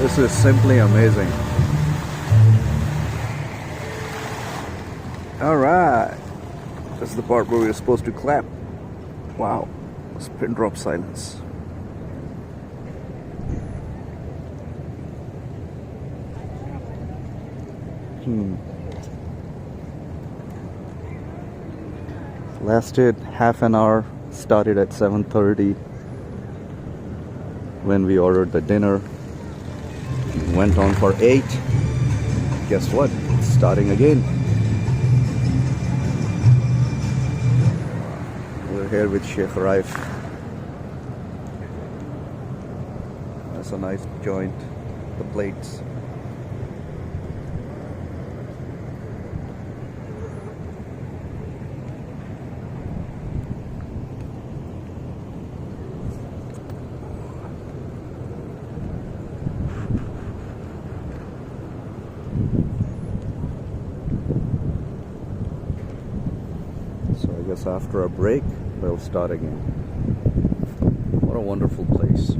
This is simply amazing. Alright. This is the part where we're supposed to clap. Wow. It's pin drop silence. Lasted half an hour. Started at 7:30 when we ordered the dinner. Went on for 8. Guess what? It's starting again. We're here with Sheikh Raif. That's a nice joint. The plates. So I guess after a break, they'll start again. What a wonderful place.